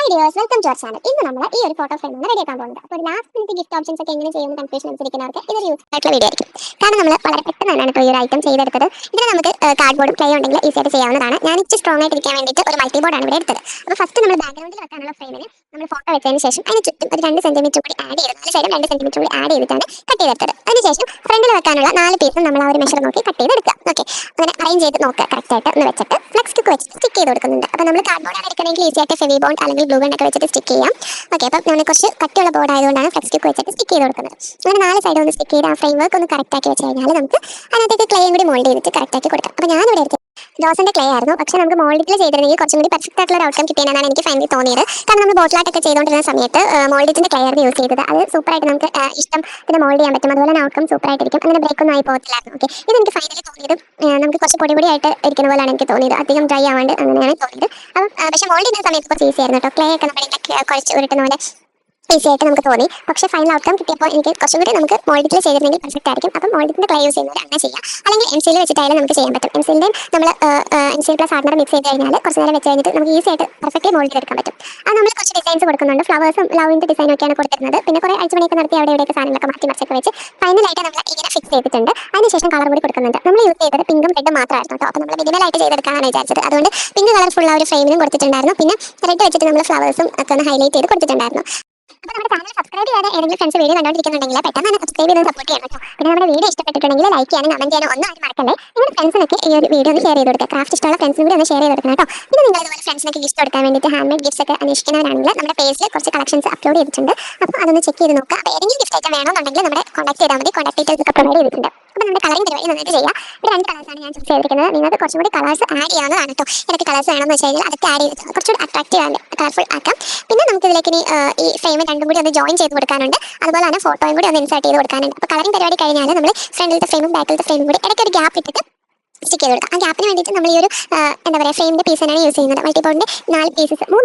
Dears, welcome to our channel. ഇന്ന് നമ്മൾ ഈ ഒരു ഫോട്ടോ ഫ്രെയിം ആണ് റെഡിയാക്കാൻ പോകുന്നത്. അപ്പോൾ ലാസ്റ്റ് മിനിറ്റ് ഗിഫ്റ്റ് ഓപ്ഷൻസ് ഒക്കെ എങ്ങനെ ചെയ്യുന്ന കൺഫ്യൂഷൻ അനുസരിക്കുന്നവർക്ക് ഇതൊരു യൂസ്ഫുൾ ആയിട്ടുള്ള വീഡിയോ ആയിരിക്കും. കാരണം നമ്മൾ വളരെ പെട്ടെന്ന് തന്നെയാണ് ഈ ഒരു ഐറ്റം ചെയ്തെടുത്തത്. ഇതിന് നമുക്ക് കാർഡ്ബോർഡും ക്ലേ ഉണ്ടെങ്കിൽ ഈസി ആയിട്ട് ചെയ്യാവുന്നതാണ്. ഞാൻ ഇച്ചിരി സ്ട്രോങ് ആയിട്ട് ഇരിക്കാൻ വേണ്ടിയിട്ട് ഒരു മൾട്ടി ബോർഡാണ് ഇവിടെ എടുത്തത്. അപ്പോൾ ഫസ്റ്റ് നമ്മൾ ബാക്ക്ഗ്രൗണ്ടിൽ വെക്കാനുള്ള ഫ്രെയിമിന് നമ്മൾ ഫോട്ടോ വെച്ചതിന് ശേഷം അതിന് ചുറ്റും ഒരു 2 സെന്റിമീറ്റർ കൂടി ആഡ് ചെയ്ത് 4 സൈഡും 2 സെന്റിമീറ്റർ കൂടി ആഡ് ചെയ്തിട്ടാണ് കട്ട് ചെയ്തെടുത്തത്. അതിനുശേഷം ഫ്രണ്ടിൽ വെക്കാനുള്ള 4 പീസും നമ്മൾ ആ ഒരു മെഷർ നോക്കി കട്ട് ചെയ്തെടുക്കുക. ഓക്കെ, അങ്ങനെ അറേഞ്ച് ചെയ്ത് നോക്കുക കറക്റ്റായിട്ട് ഒന്ന് വെച്ചിട്ട് ഫ്ലെക്സ് സ്റ്റിക്ക് വെച്ച് സ്റ്റിക്ക് ചെയ്ത് കൊടുക്കുന്നുണ്ട്. അപ്പോൾ നമ്മൾ കാർഡ്ബോർഡാണ് എടുക്കണമെങ്കിൽ ഈസി ആയിട്ട് ഫെവി ബോണ്ട് അല്ലെങ്കിൽ ഗ്ലൂ ഗൺ ഒക്കെ വെച്ചിട്ട് സ്റ്റിക്ക് ചെയ്യാം. ഓക്കെ, അപ്പം നമ്മൾ കുറച്ച് കട്ടിയുള്ള ബോർഡ് ആയതുകൊണ്ടാണ് ഫ്ലെക്സ് സ്റ്റിക്ക് വെച്ചിട്ട് സ്റ്റിക്ക് ചെയ്ത് കൊടുക്കുന്നത്. അങ്ങനെ 4 സൈഡും ഒന്ന് സ്റ്റിക്ക് ചെയ്ത് ആ ഫ്രെയിം വർക്ക് ഒന്ന് കറക്റ്റ് ആക്കി വെച്ച് കഴിഞ്ഞാൽ നമുക്ക് അതിനകത്തേക്ക് ക്ലേയും കൂടി മോൾഡ് ചെയ്തിട്ട് കറക്റ്റ് ആക്കി കൊടുക്കാം. അപ്പോൾ ഞാനിവിടെ എടുത്തത് ജോസിന്റെ ക്ലേ ആയിരുന്നു. പക്ഷേ നമുക്ക് മോൾഡിൽ ചെയ്തിരുന്നെങ്കിൽ കുറച്ചും കൂടി പെർഫെക്റ്റ് ആയിട്ടുള്ള ഒരു ഔട്ട്കം കിട്ടിയെന്നാണ് എനിക്ക് ഫൈനലി തോന്നിയത്. കാരണം നമ്മൾ ബോട്ടിലായിട്ടൊക്കെ ചെയ്തുകൊണ്ടിരുന്ന സമയത്ത് മോൾഡിന്റെ ക്ലേ ആയിരുന്നു യൂസ് ചെയ്തത്. അത് സൂപ്പറായിട്ട് നമുക്ക് ഇഷ്ടം പിന്നെ മോൾഡ് ചെയ്യാൻ പറ്റും. അതുപോലെ തന്നെ ഔട്ട്കം സൂപ്പറായിട്ടിരിക്കും. അങ്ങനെ ബ്രേക്ക് ഒന്നും ആയി പോകത്തില്ലായിരുന്നു. ഓക്കെ, ഇതെനിക്ക് ഫൈനലി തോന്നിയത് നമുക്ക് കുറച്ച് പൊടിയായിട്ട് ഇരിക്കുന്ന പോലെയാണ് എനിക്ക് തോന്നിയത്. അധികം ഡ്രൈ ആവാണ്ട് അങ്ങനെയാണ് തോന്നിയത്. അപ്പം പക്ഷേ മോൾഡ് ചെയ്യുന്ന സമയത്ത് കുറച്ച് ഈസി ആയിരുന്നു കേട്ടോ. ക്ലേ ഒക്കെ നമ്മുടെ കുറച്ച് ഉരുട്ടുന്ന പോലെ ഈസി ആയിട്ട് നമുക്ക് തോന്നി. പക്ഷേ ഫൈനൽ ഔട്ട്കം കിട്ടിയപ്പോൾ എനിക്ക് കുറച്ചും കൂടി നമുക്ക് മോൾഡിൽ ചെയ്തിരുന്നെങ്കിൽ പെർഫെക്റ്റ് ആയിരിക്കും. അപ്പം മോൾഡിന്റെ ക്ലേ യൂസ് ചെയ്യുന്നവർ അങ്ങനെ ചെയ്യാം. അല്ലെങ്കിൽ എംസിൽ വെച്ചിട്ടായാലും നമുക്ക് ചെയ്യാൻ പറ്റും. എംസിലിൻ്റെ നമ്മൾ എംസിൽ പ്ലസ് ഹാർഡ്നർ മിക്സ് ചെയ്ത് കഴിഞ്ഞാൽ കുറച്ച് നേരം വെച്ച് കഴിഞ്ഞിട്ട് നമുക്ക് ഈസി ആയിട്ട് പെർഫെക്റ്റ്ലി മോൾഡ് ചെയ്തെടുക്കാൻ പറ്റും. അത് നമ്മൾ കുറച്ച് ഡിസൈൻസ് കൊടുക്കുന്നുണ്ട്. ഫ്ലവേഴ്സും ലവിൻ്റെ ഡിസൈനും ഒക്കെയാണ് കൊടുത്തിരുന്നത്. പിന്നെ കുറേ അഴിച്ചുപണിയൊക്കെ നടത്തി അവിടെ ഇവിടെയൊക്കെ സാധനങ്ങളൊക്കെ മാറ്റി മറിച്ചൊക്കെ വെച്ച് ഫൈനലായിട്ട് നമ്മൾ ഇങ്ങനെ ഫിക്സ് ചെയ്തിട്ടുണ്ട്. അതിനുശേഷം കളർ കൂടി കൊടുക്കുന്നുണ്ട്. നമ്മൾ യൂസ് ചെയ്തത് പിങ്കും റെഡും മാത്രമായിരുന്നു കേട്ടോ. അപ്പോൾ നമ്മൾ മിനിമലായിട്ട് ചെയ്തെടുക്കാനാണ് വിചാരിച്ചത്. അതുകൊണ്ട് പിങ്ക് കളർ ഫുൾ ആ ഒരു ഫ്രെയിമിനും കൊടുത്തിട്ടുണ്ടായിരുന്നു. പിന്നെ റെഡ് വെച്ചിട്ട് നമ്മൾ ഫ്ലവേഴ്സും ഒക്കെ ഒന്ന് ഹൈലൈറ്റ് ചെയ്ത് കൊടുത്തിട്ടുണ്ടായിരുന്നു. അപ്പോൾ നമ്മുടെ ചാനൽ സബ്സ്ക്രൈബ് ചെയ്യാതെ ഏതെങ്കിലും ഫ്രണ്ട്സ് വീഡിയോ കണ്ടുകൊണ്ടിരിക്കുന്നുണ്ടെങ്കിൽ പെട്ടെന്ന് തന്നെ സബ്സ്ക്രൈബ് ചെയ്ത് സപ്പോർട്ട് ചെയ്യണം കേട്ടോ. പിന്നെ നമ്മുടെ വീഡിയോ ഇഷ്ടപ്പെട്ടിട്ടുണ്ടെങ്കിൽ ലൈക്ക് ചെയ്യാനും കമന്റ് ചെയ്യാനും ഒന്നും ആരും മറക്കല്ലേ. നിങ്ങളുടെ ഫ്രണ്ട്സിനൊക്കെ ഈ ഒരു വീഡിയോ ഒന്ന് ഷെയർ ചെയ്ത് കൊടുക്കുക. ക്രാഫ്റ്റ് ഇഷ്ടമുള്ള ഫ്രണ്ട്സിനും കൂടി ഒന്ന് ഷെയർ ചെയ്ത് കൊടുക്കണം കേട്ടോ. പിന്നെ നിങ്ങൾ ഇതുപോലെ ഫ്രണ്ട്സിനൊക്കെ ഗിഫ്റ്റ് കൊടുക്കാൻ വേണ്ടിയിട്ട് ഹാൻഡ് മെയ്ഡ് ഗിഫ്റ്റ്സ് ഒക്കെ അന്വേഷിക്കുന്നവരാണെങ്കിൽ നമ്മുടെ പേജിൽ കുറച്ച് കളക്ഷൻസ് അപ്ലോഡ് ചെയ്തിട്ടുണ്ട്. അപ്പോൾ അതൊന്ന് ചെക്ക് ചെയ്ത് നോക്കുക. അപ്പോൾ ഏതെങ്കിലും ഗിഫ്റ്റ് ഐറ്റം വേണമെന്നുണ്ടെങ്കിൽ നമ്മുടെ കോൺടാക്ട് ചെയ്താൽ മതി. കോൺടാക്ട് ഡീറ്റെയിൽസ് ഒക്കെ പ്രൊവൈഡ് ചെയ്തിട്ടുണ്ട്. അപ്പോൾ നമ്മുടെ കളറിംഗ് പരിപാടി നന്നായിട്ട് ചെയ്യാം. ഒരു 2 കളേഴ്സാണ് ഞാൻ ചൂസ് ചെയ്തിരിക്കുന്നത്. നിങ്ങൾക്ക് കുറച്ചും കൂടി കളേഴ്സ് ആഡ് ചെയ്യാവുന്നതാണ് കേട്ടോ. ഏതൊക്കെ കളേഴ്സ് വേണമെന്ന് വെച്ച് കഴിഞ്ഞാൽ അതൊക്കെ ആഡ് ചെയ്ത് കുറച്ചുകൂടി അട്രാക്റ്റീവ് ആൻഡ് കളർഫുൾ ആക്കാം. പിന്നെ നമുക്ക് ഇതിലേക്ക് ഇനി ഈ ഫ്രെയിം രണ്ടും കൂടി ഒന്ന് ജോയിൻ ചെയ്ത് കൊടുക്കാനുണ്ട്. അതുപോലെ തന്നെ ഫോട്ടോയും കൂടി ഒന്ന് ഇൻസേർട്ട് ചെയ്ത് കൊടുക്കാനുണ്ട്. അപ്പോൾ കളറിംഗ് പരിപാടി കഴിഞ്ഞാൽ നമ്മൾ ഫ്രണ്ടിലത്തെ ഫ്രെയിമും ബാക്കിലത്തെ ഫ്രെയിമും കൂടി ഇടയ്ക്ക് ഒരു ഗ്യാപ്പ് ഇട്ടിട്ട് സ്റ്റിക്ക് ചെയ്ത് കൊടുക്കാം. ആ ഗ്യാപ്പിന് വേണ്ടിയിട്ട് നമ്മൾ ഈ ഒരു എന്താ പറയുക ഫ്രെയിമിൻ്റെ പീസ് തന്നെയാണ് യൂസ് ചെയ്യുന്നത്. മൾട്ടിബോർഡിൻ്റെ 3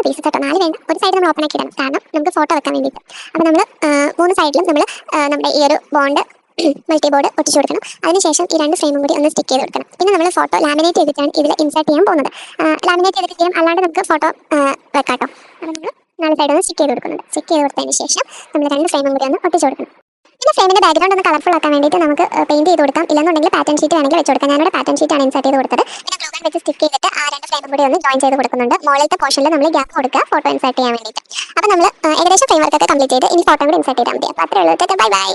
പീസസ് കേട്ടോ. 4 വേണ്ട, ഒരു സൈഡ് നമ്മൾ ഓപ്പൺ ആക്കി ഇടണം. കാരണം നമുക്ക് ഫോട്ടോ വെക്കാൻ വേണ്ടിയിട്ട്. അപ്പോൾ നമ്മൾ 3 സൈഡിലും നമ്മൾ നമ്മുടെ ഈ ഒരു ബോണ്ട് മൾട്ടിബോർഡ് ഒട്ടിച്ചു കൊടുക്കണം. അതിനുശേഷം ഈ 2 ഫ്രെയിമും കൂടി ഒന്ന് സ്റ്റിക്ക് ചെയ്ത് കൊടുക്കണം. പിന്നെ നമ്മൾ ഫോട്ടോ ലാമിനേറ്റ് ചെയ്തിട്ടാണ് ഇതിൽ ഇൻസേർട്ട് ചെയ്യാൻ പോകുന്നത്. ലാമിനേറ്റ് ചെയ്തിട്ട് ചെയ്യാം, അല്ലാണ്ട് നമുക്ക് ഫോട്ടോ വെക്കാം കേട്ടോ. അപ്പോൾ നമ്മൾ 4 സൈഡ് ഒന്ന് സ്റ്റിക്ക് ചെയ്ത് കൊടുക്കുന്നുണ്ട്. സ്റ്റിക്ക് ചെയ്ത് കൊടുത്തതിന് ശേഷം നമ്മൾ 2 ഫ്രെയിമും കൂടി ഒന്ന് ഒട്ടിച്ചു കൊടുക്കണം. പിന്നെ ഫ്രെയിമിൻ്റെ ബാക്ക്ഗ്രൗണ്ട് ഒന്ന് കളർഫുൾ ആക്കാൻ വേണ്ടിയിട്ട് നമുക്ക് പെയിന്റ് ചെയ്ത് കൊടുക്കാം. ഇല്ലെന്നുണ്ടെങ്കിൽ പാറ്റേൺ ഷീറ്റ് വേണമെങ്കിൽ വെച്ച് കൊടുക്കാം. ഞാനിവിടെ പാറ്റേൺ ഷീറ്റാണ് ഇൻസേർട്ട് ചെയ്ത് കൊടുത്തത്. പിന്നെ ഗ്ലൂ ഗൺ വെച്ച് സ്റ്റിക്ക് ചെയ്തിട്ട് ആ 2 ഫ്രെയിമും കൂടി ഒന്ന് ജോയിൻ ചെയ്ത് കൊടുക്കുന്നുണ്ട്. മുകളിലത്തെ പോർഷനിൽ നമ്മൾ ഗ്യാപ്പ് കൊടുക്കുക ഫോട്ടോ ഇൻസേർട്ട് ചെയ്യാൻ വേണ്ടിയിട്ട്. അപ്പോൾ നമ്മൾ ഏകദേശം ഫ്രെയിം വർക്കൊക്കെ കംപ്ലീറ്റ് ചെയ്ത് ഇനി ഫോട്ടോ കൂടി ഇൻസേർട്ട് ചെയ്താൽ മതി. അപ്പോൾ അത്രേ ഉള്ളൂ. Bye bye.